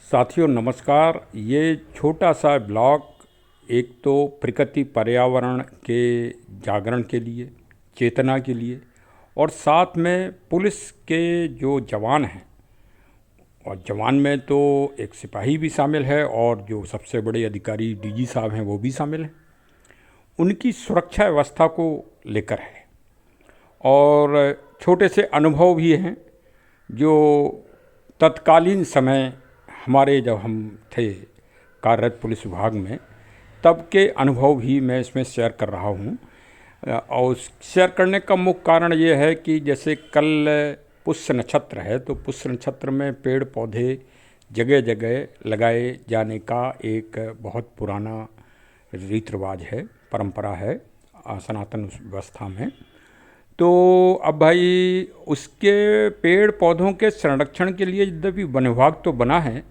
साथियों नमस्कार। ये छोटा सा ब्लॉग एक तो प्रकृति पर्यावरण के जागरण के लिए, चेतना के लिए, और साथ में पुलिस के जो जवान हैं, और जवान में तो एक सिपाही भी शामिल है और जो सबसे बड़े अधिकारी डीजी साहब हैं वो भी शामिल हैं, उनकी सुरक्षा व्यवस्था को लेकर है। और छोटे से अनुभव भी हैं जो तत्कालीन समय हमारे जब हम थे कार्यरत पुलिस विभाग में, तब के अनुभव भी मैं इसमें शेयर कर रहा हूँ। और शेयर करने का मुख्य कारण ये है कि जैसे कल पुष्य नक्षत्र है, तो पुष्य नक्षत्र में पेड़ पौधे जगह जगह लगाए जाने का एक बहुत पुराना रीति रिवाज है, परंपरा है सनातन व्यवस्था में। तो अब भाई उसके पेड़ पौधों के संरक्षण के लिए यद्यपि वन विभाग तो बना है,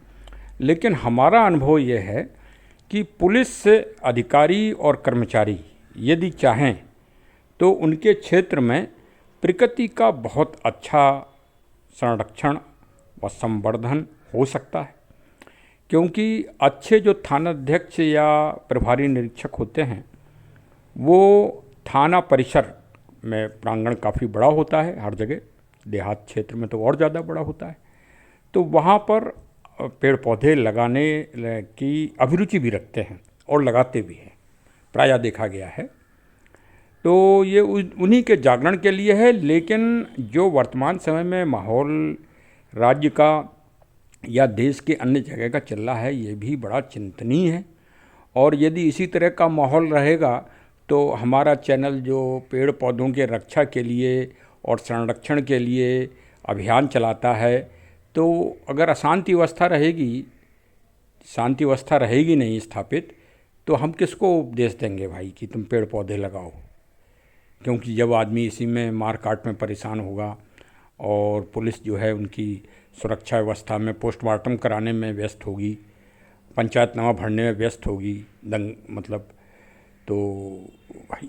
लेकिन हमारा अनुभव ये है कि पुलिस से अधिकारी और कर्मचारी यदि चाहें तो उनके क्षेत्र में प्रकृति का बहुत अच्छा संरक्षण व संवर्धन हो सकता है। क्योंकि अच्छे जो थानाध्यक्ष या प्रभारी निरीक्षक होते हैं वो थाना परिसर में प्रांगण काफ़ी बड़ा होता है, हर जगह देहात क्षेत्र में तो और ज़्यादा बड़ा होता है, तो वहाँ पर पेड़ पौधे लगाने की अभिरुचि भी रखते हैं और लगाते भी हैं, प्रायः देखा गया है। तो ये उन्हीं के जागरण के लिए है। लेकिन जो वर्तमान समय में माहौल राज्य का या देश के अन्य जगह का चल रहा है, ये भी बड़ा चिंतनीय है। और यदि इसी तरह का माहौल रहेगा तो हमारा चैनल जो पेड़ पौधों के रक्षा के लिए और संरक्षण के लिए अभियान चलाता है, तो अगर अशांति अवस्था रहेगी, शांति अवस्था रहेगी नहीं स्थापित, तो हम किसको उपदेश देंगे भाई कि तुम पेड़ पौधे लगाओ। क्योंकि जब आदमी इसी में मार काट में परेशान होगा और पुलिस जो है उनकी सुरक्षा व्यवस्था में पोस्टमार्टम कराने में व्यस्त होगी, पंचायतनामा भरने में व्यस्त होगी, तो भाई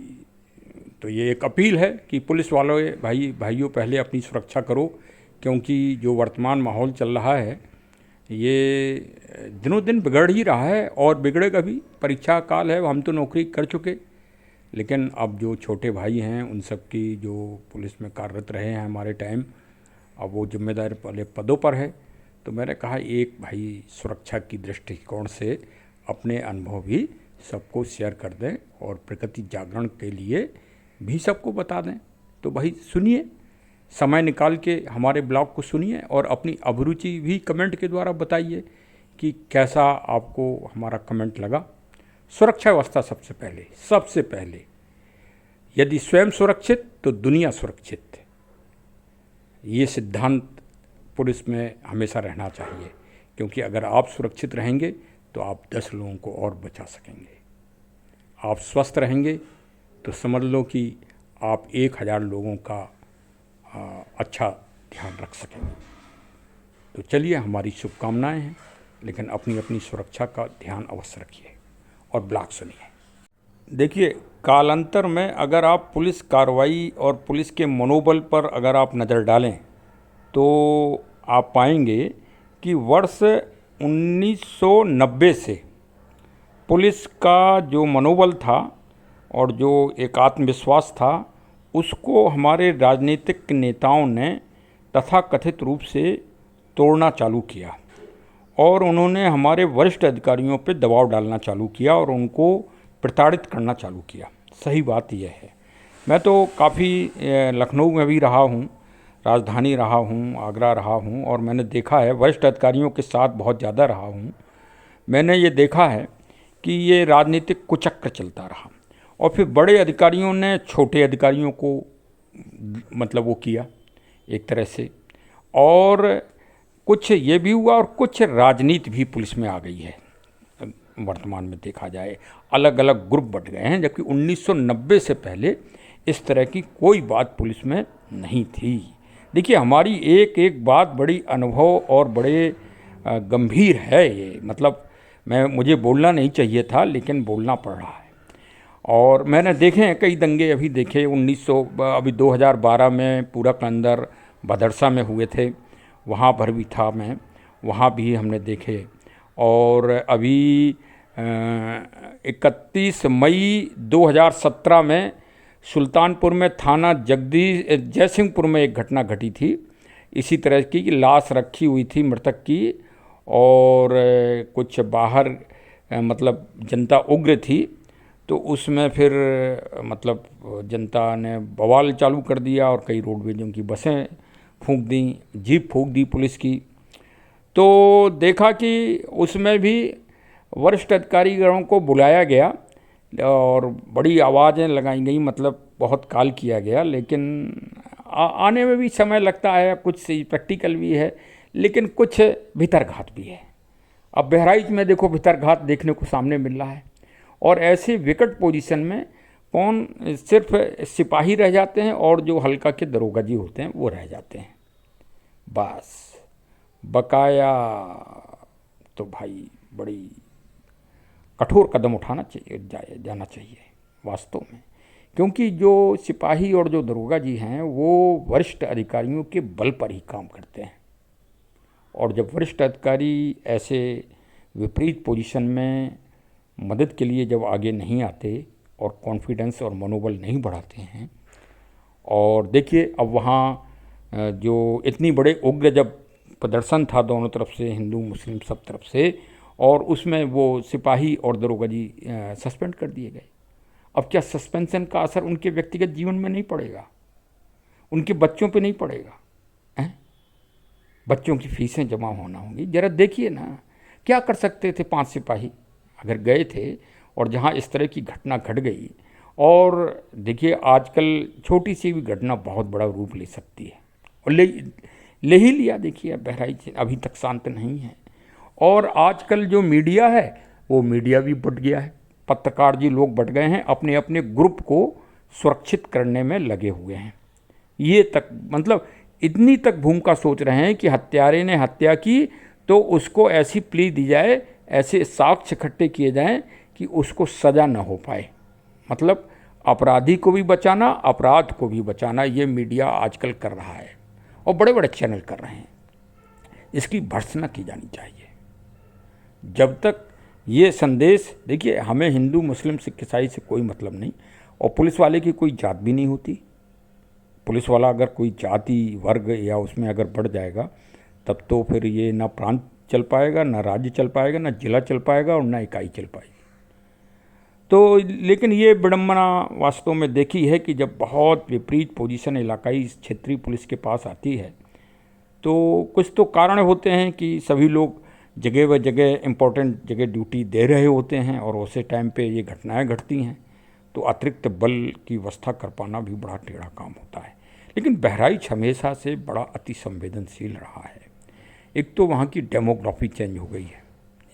तो ये एक अपील है कि पुलिस वालों भाइयों पहले अपनी सुरक्षा करो। क्योंकि जो वर्तमान माहौल चल रहा है ये दिनों दिन बिगड़ ही रहा है और बिगड़ेगा भी। परीक्षा काल है, हम तो नौकरी कर चुके, लेकिन अब जो छोटे भाई हैं उन सब की जो पुलिस में कार्यरत रहे हैं हमारे टाइम, अब वो जिम्मेदार वाले पदों पर है। तो मैंने कहा एक भाई सुरक्षा की दृष्टिकोण से अपने अनुभव भी सबको शेयर कर दें और प्रकृति जागरण के लिए भी सबको बता दें। तो भाई सुनिए, समय निकाल के हमारे ब्लॉग को सुनिए और अपनी अभिरुचि भी कमेंट के द्वारा बताइए कि कैसा आपको हमारा कमेंट लगा। सुरक्षा व्यवस्था सबसे पहले यदि स्वयं सुरक्षित तो दुनिया सुरक्षित, ये सिद्धांत पुलिस में हमेशा रहना चाहिए। क्योंकि अगर आप सुरक्षित रहेंगे तो आप 10 लोगों को और बचा सकेंगे। आप स्वस्थ रहेंगे तो समझ लो कि आप 1000 लोगों का अच्छा ध्यान रख सकेंगे। तो चलिए, हमारी शुभकामनाएं हैं, लेकिन अपनी अपनी सुरक्षा का ध्यान अवश्य रखिए और ब्लॉग सुनिए। देखिए, कालांतर में अगर आप पुलिस कार्रवाई और पुलिस के मनोबल पर अगर आप नज़र डालें तो आप पाएंगे कि वर्ष 1990 से पुलिस का जो मनोबल था और जो एक आत्मविश्वास था, उसको हमारे राजनीतिक नेताओं ने तथाकथित रूप से तोड़ना चालू किया और उन्होंने हमारे वरिष्ठ अधिकारियों पर दबाव डालना चालू किया और उनको प्रताड़ित करना चालू किया। सही बात यह है। मैं तो काफ़ी लखनऊ में भी रहा हूँ, राजधानी रहा हूँ, आगरा रहा हूँ, और मैंने देखा है, वरिष्ठ अधिकारियों के साथ बहुत ज़्यादा रहा हूँ। मैंने ये देखा है कि ये राजनीतिक कुचक्र चलता रहा और फिर बड़े अधिकारियों ने छोटे अधिकारियों को वो किया एक तरह से, और कुछ ये भी हुआ और कुछ राजनीति भी पुलिस में आ गई है। वर्तमान में देखा जाए अलग अलग ग्रुप बट गए हैं, जबकि 1990 से पहले इस तरह की कोई बात पुलिस में नहीं थी। देखिए, हमारी एक एक बात बड़ी अनुभव और बड़े गंभीर है। ये मुझे बोलना नहीं चाहिए था, लेकिन बोलना पड़ रहा है। और मैंने देखे हैं कई दंगे, अभी देखे 2012 में पूरा के अंदर भदरसा में हुए थे, वहाँ पर भी था मैं, वहाँ भी हमने देखे और अभी 31 मई 2017 में सुल्तानपुर में थाना जयसिंहपुर में एक घटना घटी थी इसी तरह की कि लाश रखी हुई थी मृतक की, और कुछ बाहर मतलब जनता उग्र थी, तो उसमें फिर मतलब जनता ने बवाल चालू कर दिया और कई रोडवेजों की बसें फूंक दी, जीप फूंक दी पुलिस की। तो देखा कि उसमें भी वरिष्ठ अधिकारीगणों को बुलाया गया और बड़ी आवाज़ें लगाई गई, मतलब बहुत काल किया गया, लेकिन आने में भी समय लगता है, कुछ प्रैक्टिकल भी है लेकिन कुछ भीतरघात भी है। अब बहराइच में देखो भीतरघात देखने को सामने मिल रहा है, और ऐसे विकट पोजीशन में कौन, सिर्फ सिपाही रह जाते हैं और जो हल्का के दरोगा जी होते हैं वो रह जाते हैं बस। बकाया तो भाई बड़ी कठोर कदम उठाना चाहिए, जाना चाहिए वास्तव में, क्योंकि जो सिपाही और जो दरोगा जी हैं वो वरिष्ठ अधिकारियों के बल पर ही काम करते हैं, और जब वरिष्ठ अधिकारी ऐसे विपरीत पोजीशन में मदद के लिए जब आगे नहीं आते और कॉन्फिडेंस और मनोबल नहीं बढ़ाते हैं, और देखिए अब वहाँ जो इतनी बड़े उग्र जब प्रदर्शन था दोनों तरफ से, हिंदू मुस्लिम सब तरफ से, और उसमें वो सिपाही और दरोगा जी सस्पेंड कर दिए गए। अब क्या सस्पेंशन का असर उनके व्यक्तिगत जीवन में नहीं पड़ेगा, उनके बच्चों पे नहीं पड़ेगा? बच्चों की फीसें जमा होना होंगी। जरा देखिए ना, क्या कर सकते थे 5 सिपाही अगर गए थे और जहाँ इस तरह की घटना घट गई। और देखिए आजकल छोटी सी भी घटना बहुत बड़ा रूप ले सकती है, और ले ही लिया। देखिए बहराइच अभी तक शांत नहीं है, और आजकल जो मीडिया है वो मीडिया भी बट गया है, पत्रकार जी लोग बट गए हैं, अपने अपने ग्रुप को सुरक्षित करने में लगे हुए हैं। ये तक मतलब इतनी तक भूमिका सोच रहे हैं कि हत्यारे ने हत्या की तो उसको ऐसी प्ली दी जाए, ऐसे साक्ष्य इकट्ठे किए जाएं कि उसको सज़ा न हो पाए। मतलब अपराधी को भी बचाना, अपराध को भी बचाना, ये मीडिया आजकल कर रहा है और बड़े बड़े चैनल कर रहे हैं। इसकी भर्त्सना की जानी चाहिए। जब तक ये संदेश, देखिए हमें हिंदू मुस्लिम सिख ईसाई से कोई मतलब नहीं, और पुलिस वाले की कोई जात भी नहीं होती। पुलिस वाला अगर कोई जाति वर्ग या उसमें अगर बढ़ जाएगा तब तो फिर ये ना प्रांत चल पाएगा, ना राज्य चल पाएगा, ना जिला चल पाएगा और ना इकाई चल पाएगी। तो लेकिन ये विडम्बना वास्तव में देखी है कि जब बहुत विपरीत पोजीशन इलाकाई क्षेत्रीय पुलिस के पास आती है तो कुछ तो कारण होते हैं कि सभी लोग जगह व जगह इम्पोर्टेंट जगह ड्यूटी दे रहे होते हैं और उसी टाइम पे ये घटनाएं घटती हैं, तो अतिरिक्त बल की व्यवस्था कर पाना भी बड़ा टेढ़ा काम होता है। लेकिन बहराइच हमेशा से बड़ा अति संवेदनशील रहा है। एक तो वहाँ की डेमोग्राफी चेंज हो गई है,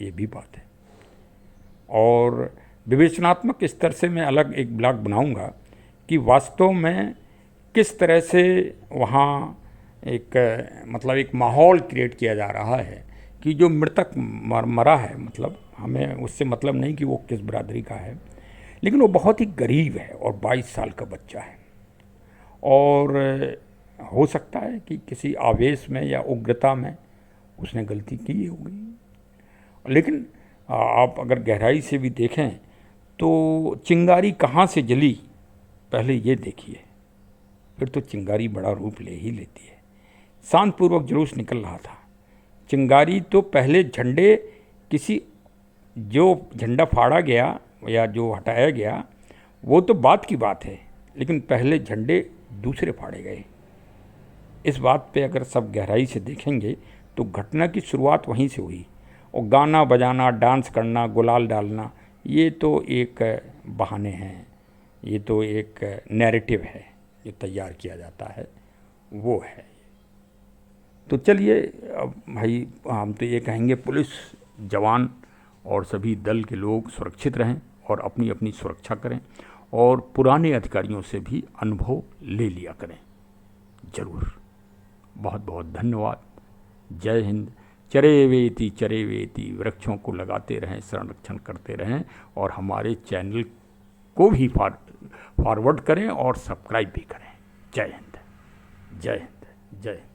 ये भी बात है, और विवेचनात्मक स्तर से मैं अलग एक ब्लॉग बनाऊंगा कि वास्तव में किस तरह से वहाँ एक मतलब एक माहौल क्रिएट किया जा रहा है कि जो मृतक मरा है, मतलब हमें उससे मतलब नहीं कि वो किस बिरादरी का है, लेकिन वो बहुत ही गरीब है और 22 साल का बच्चा है, और हो सकता है कि किसी आवेश में या उग्रता में उसने गलती की होगी। लेकिन आप अगर गहराई से भी देखें तो चिंगारी कहाँ से जली, पहले ये देखिए, फिर तो चिंगारी बड़ा रूप ले ही लेती है। शांतिपूर्वक जुलूस निकल रहा था, चिंगारी तो पहले झंडे किसी, जो झंडा फाड़ा गया या जो हटाया गया वो तो बात की बात है, लेकिन पहले झंडे दूसरे फाड़े गए। इस बात पे अगर सब गहराई से देखेंगे तो घटना की शुरुआत वहीं से हुई, और गाना बजाना, डांस करना, गुलाल डालना, ये तो एक बहाने हैं, ये तो एक नैरेटिव है जो तैयार किया जाता है, वो है। तो चलिए अब भाई हम तो ये कहेंगे पुलिस जवान और सभी दल के लोग सुरक्षित रहें और अपनी अपनी सुरक्षा करें, और पुराने अधिकारियों से भी अनुभव ले लिया करें ज़रूर। बहुत बहुत धन्यवाद। जय हिंद। चरे वेती वृक्षों को लगाते रहें, संरक्षण करते रहें, और हमारे चैनल को भी फॉरवर्ड करें और सब्सक्राइब भी करें। जय हिंद, जय हिंद, जय हिंद।